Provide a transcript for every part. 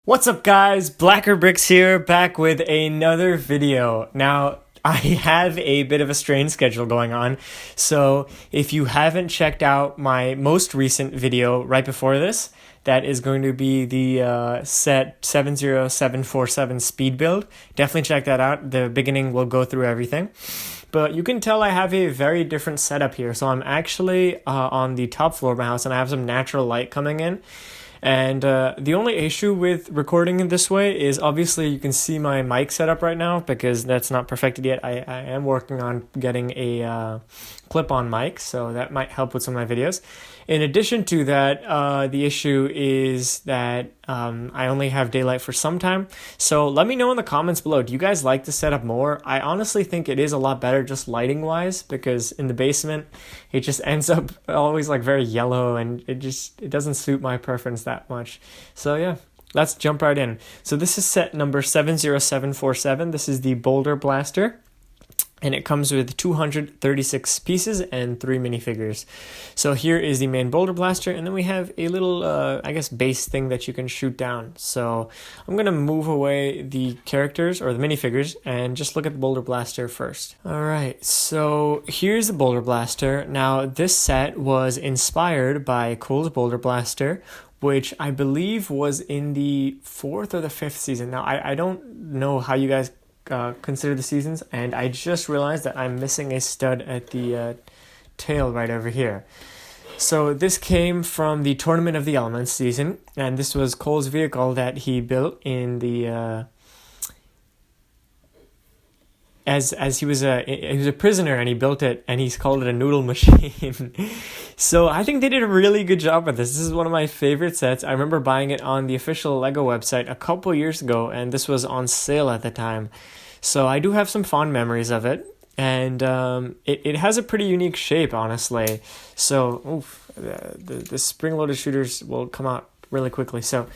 What's up guys, Blacker Bricks here, back with another video. Now, I have a bit of a strange schedule going on, so if you haven't checked out my most recent video right before this, that is going to be the set 70747 speed build. Definitely check that out. The beginning will go through everything. But you can tell I have a very different setup here. So I'm actually on the top floor of my house and I have some natural light coming in. And the only issue with recording in this way is obviously you can see my mic setup right now because that's not perfected yet. I am working on getting a clip-on mic, so that might help with some of my videos. In addition to that, the issue is that I only have daylight for some time. So let me know in the comments below, do you guys like the setup more? I honestly think it is a lot better just lighting wise, because in the basement it just ends up always like very yellow and it doesn't suit my preference that much. So yeah, let's jump right in. So this is set number 70747. This is the Boulder Blaster. And it comes with 236 pieces and 3 minifigures. So here is the main Boulder Blaster, and then we have a little, I guess, base thing that you can shoot down. So I'm going to move away the characters, or the minifigures, and just look at the Boulder Blaster first. Alright, so here's the Boulder Blaster. Now, this set was inspired by Cole's Boulder Blaster, which I believe was in the 4th or the 5th season. Now, I don't know how you guys consider the seasons, and I just realized that I'm missing a stud at the tail right over here. So this came from the Tournament of the Elements season, and this was Cole's vehicle that he built in the as he was a prisoner, and he built it, and he's called it a noodle machine. So I think they did a really good job with this. This is one of my favorite sets. I remember buying it on the official LEGO website a couple years ago, and this was on sale at the time. So I do have some fond memories of it, and it has a pretty unique shape, honestly. So the spring-loaded shooters will come out really quickly. So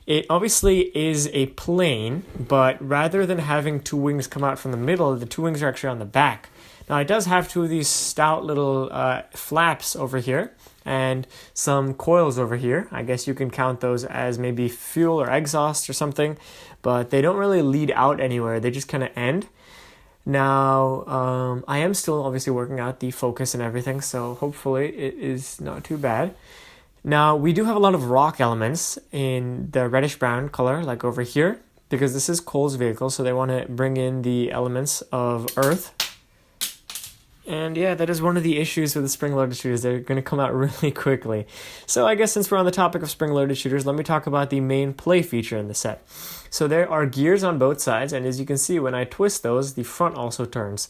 it obviously is a plane, but rather than having 2 wings come out from the middle, the 2 wings are actually on the back. Now it does have 2 of these stout little flaps over here and some coils over here. I guess you can count those as maybe fuel or exhaust or something, but they don't really lead out anywhere. They just kind of end. Now, I am still obviously working out the focus and everything, so hopefully it is not too bad. Now, we do have a lot of rock elements in the reddish-brown color, like over here, because this is Cole's vehicle, so they want to bring in the elements of earth. And yeah, that is one of the issues with the spring-loaded shooters. They're going to come out really quickly. So I guess since we're on the topic of spring-loaded shooters, let me talk about the main play feature in the set. So there are gears on both sides, and as you can see, when I twist those, the front also turns.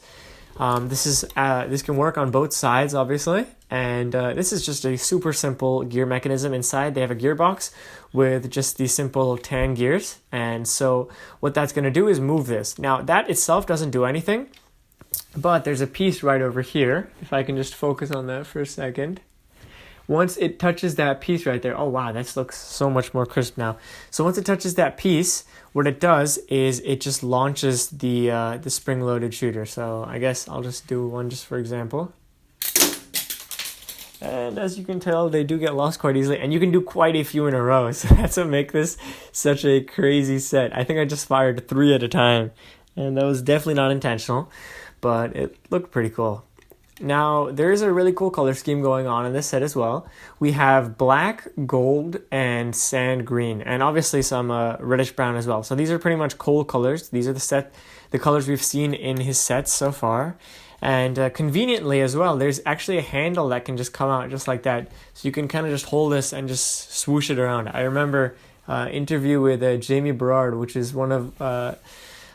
This can work on both sides, obviously, and this is just a super simple gear mechanism. Inside, they have a gearbox with just the simple tan gears, and so what that's going to do is move this. Now, that itself doesn't do anything, but there's a piece right over here. If I can just focus on that for a second. Once it touches that piece right there, oh wow, this looks so much more crisp now. So once it touches that piece, what it does is it just launches the spring-loaded shooter. So I guess I'll just do one just for example. And as you can tell, they do get lost quite easily, and you can do quite a few in a row. So that's what makes this such a crazy set. I think I just fired 3 at a time, and that was definitely not intentional, but it looked pretty cool. Now, there's a really cool color scheme going on in this set as well. We have black, gold, and sand green, and obviously some reddish brown as well. So these are pretty much Cole colors. These are the colors we've seen in his sets so far. And conveniently as well, there's actually a handle that can just come out just like that. So you can kind of just hold this and just swoosh it around. I remember interview with Jamie Berard, which is one of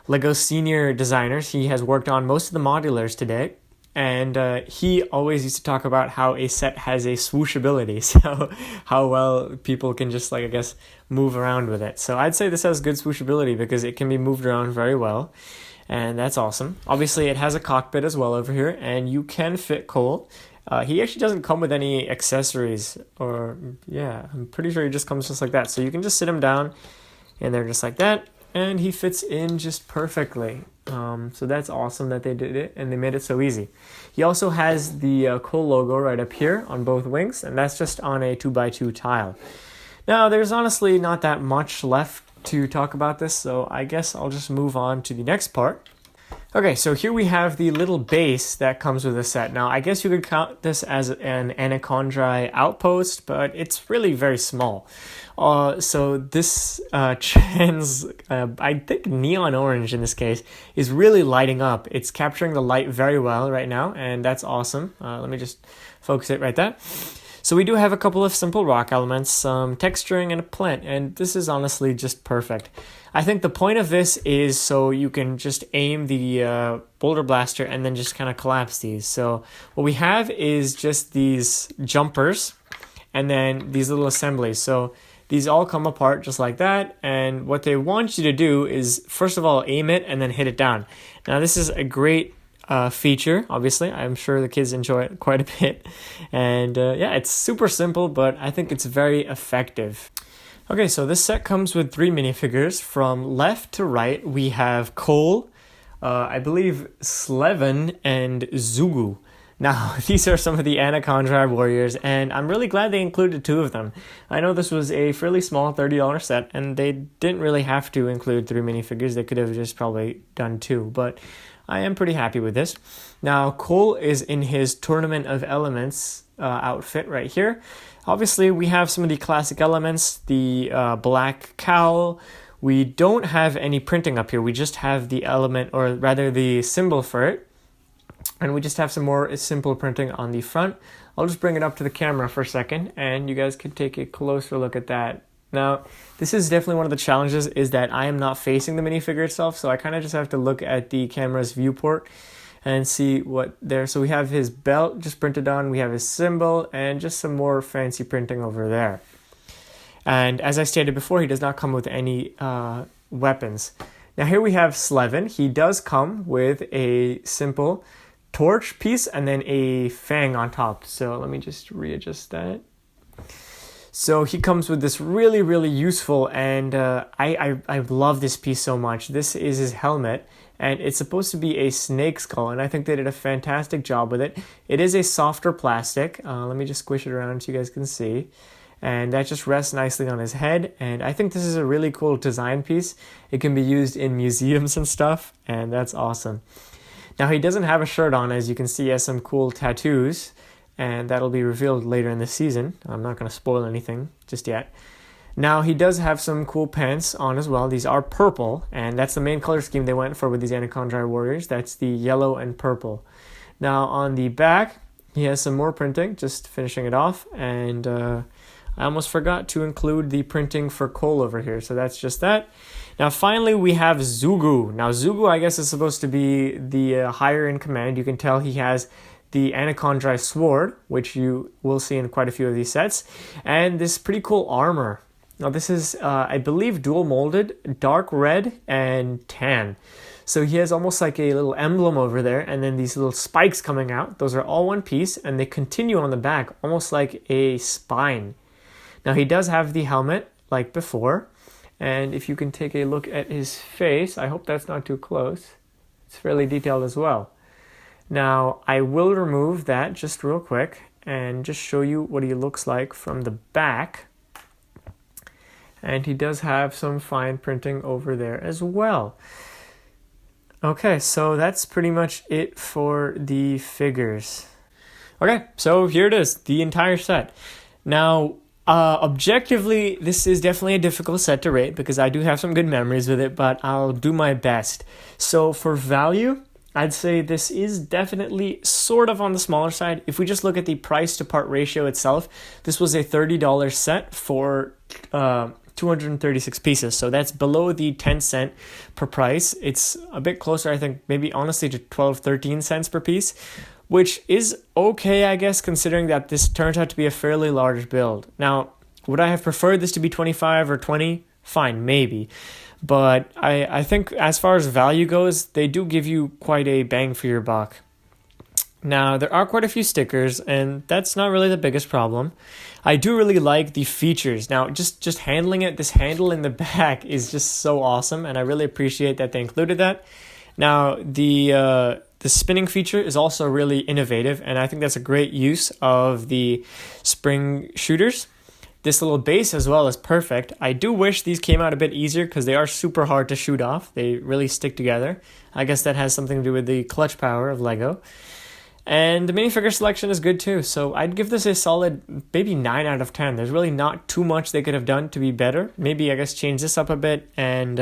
LEGO's senior designers. He has worked on most of the modulars to date. And he always used to talk about how a set has a swooshability, so how well people can just, like, I guess, move around with it. So I'd say this has good swooshability because it can be moved around very well, and that's awesome. Obviously, it has a cockpit as well over here, and you can fit Cole. He actually doesn't come with any accessories, or, yeah, I'm pretty sure he just comes just like that. So you can just sit him down, and they're just like that, and he fits in just perfectly. So that's awesome that they did it, and they made it so easy. He also has the Cole logo right up here on both wings, and that's just on a 2x2 tile. Now, there's honestly not that much left to talk about this, so I guess I'll just move on to the next part. Okay, so here we have the little base that comes with the set. Now, I guess you could count this as an Anaconda outpost, but it's really very small. So this trans, I think neon orange in this case, is really lighting up. It's capturing the light very well right now, and that's awesome. Let me just focus it right there. So we do have a couple of simple rock elements, some texturing, and a plant, and this is honestly just perfect. I think the point of this is so you can just aim the Boulder Blaster and then just kind of collapse these. So what we have is just these jumpers and then these little assemblies. So these all come apart just like that, and what they want you to do is, first of all, aim it and then hit it down. Now this is a great feature, obviously. I'm sure the kids enjoy it quite a bit. And yeah, it's super simple, but I think it's very effective. Okay, so this set comes with 3 minifigures. From left to right, we have Cole, I believe Slevin, and Zugu. Now, these are some of the Anaconda warriors, and I'm really glad they included 2 of them. I know this was a fairly small $30 set, and they didn't really have to include 3 minifigures. They could have just probably done 2, but I am pretty happy with this. Now, Cole is in his Tournament of Elements outfit right here. Obviously, we have some of the classic elements, the black cowl. We don't have any printing up here. We just have the element, or rather the symbol for it. And we just have some more simple printing on the front. I'll just bring it up to the camera for a second, and you guys can take a closer look at that. Now, this is definitely one of the challenges, is that I am not facing the minifigure itself, so I kind of just have to look at the camera's viewport and see what there. So we have his belt just printed on, we have his symbol, and just some more fancy printing over there. And as I stated before, he does not come with any weapons. Now here we have Slevin. He does come with a simple torch piece and then a fang on top. So let me just readjust that. So he comes with this really, really useful, and I love this piece so much. This is his helmet, and it's supposed to be a snake skull, and I think they did a fantastic job with it. It is a softer plastic. Let me just squish it around so you guys can see. And that just rests nicely on his head, and I think this is a really cool design piece. It can be used in museums and stuff, and that's awesome. Now he doesn't have a shirt on, as you can see. He has some cool tattoos, and that'll be revealed later in the season. I'm not going to spoil anything just yet. Now, he does have some cool pants on as well. These are purple, and that's the main color scheme they went for with these Anaconda warriors. That's the yellow and purple. Now, on the back, he has some more printing, just finishing it off, and I almost forgot to include the printing for Cole over here, so that's just that. Now, finally, we have Zugu. Now, Zugu, I guess, is supposed to be the higher in command. You can tell he has the Anaconda sword, which you will see in quite a few of these sets, and this pretty cool armor. Now this is, I believe, dual molded, dark red and tan. So he has almost like a little emblem over there, and then these little spikes coming out. Those are all one piece, and they continue on the back, almost like a spine. Now he does have the helmet, like before, and if you can take a look at his face, I hope that's not too close. It's fairly detailed as well. Now, I will remove that just real quick and just show you what he looks like from the back. And he does have some fine printing over there as well. Okay, so that's pretty much it for the figures. Okay, so here it is, the entire set. Now, objectively, this is definitely a difficult set to rate because I do have some good memories with it, but I'll do my best. So for value, I'd say this is definitely sort of on the smaller side. If we just look at the price to part ratio itself, this was a $30 set for 236 pieces. So that's below the 10 cent per price. It's a bit closer, I think, maybe honestly to 12, 13 cents per piece, which is okay, I guess, considering that this turns out to be a fairly large build. Now, would I have preferred this to be 25 or 20? Fine, maybe. But I think as far as value goes, they do give you quite a bang for your buck. Now, there are quite a few stickers, and that's not really the biggest problem. I do really like the features. Now, just handling it, this handle in the back is just so awesome, and I really appreciate that they included that. Now, the spinning feature is also really innovative, and I think that's a great use of the spring shooters. This little base as well is perfect. I do wish these came out a bit easier because they are super hard to shoot off. They really stick together. I guess that has something to do with the clutch power of LEGO. And the minifigure selection is good too, so I'd give this a solid maybe 9 out of 10. There's really not too much they could have done to be better. Maybe, I guess, change this up a bit and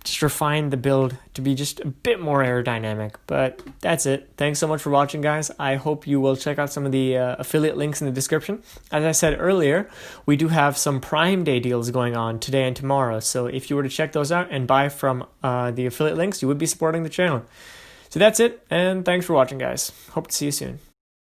just refine the build to be just a bit more aerodynamic. But that's it. Thanks so much for watching, guys. I hope you will check out some of the affiliate links in the description. As I said earlier, we do have some Prime Day deals going on today and tomorrow, so if you were to check those out and buy from the affiliate links, you would be supporting the channel. So that's it, and thanks for watching, guys. Hope to see you soon.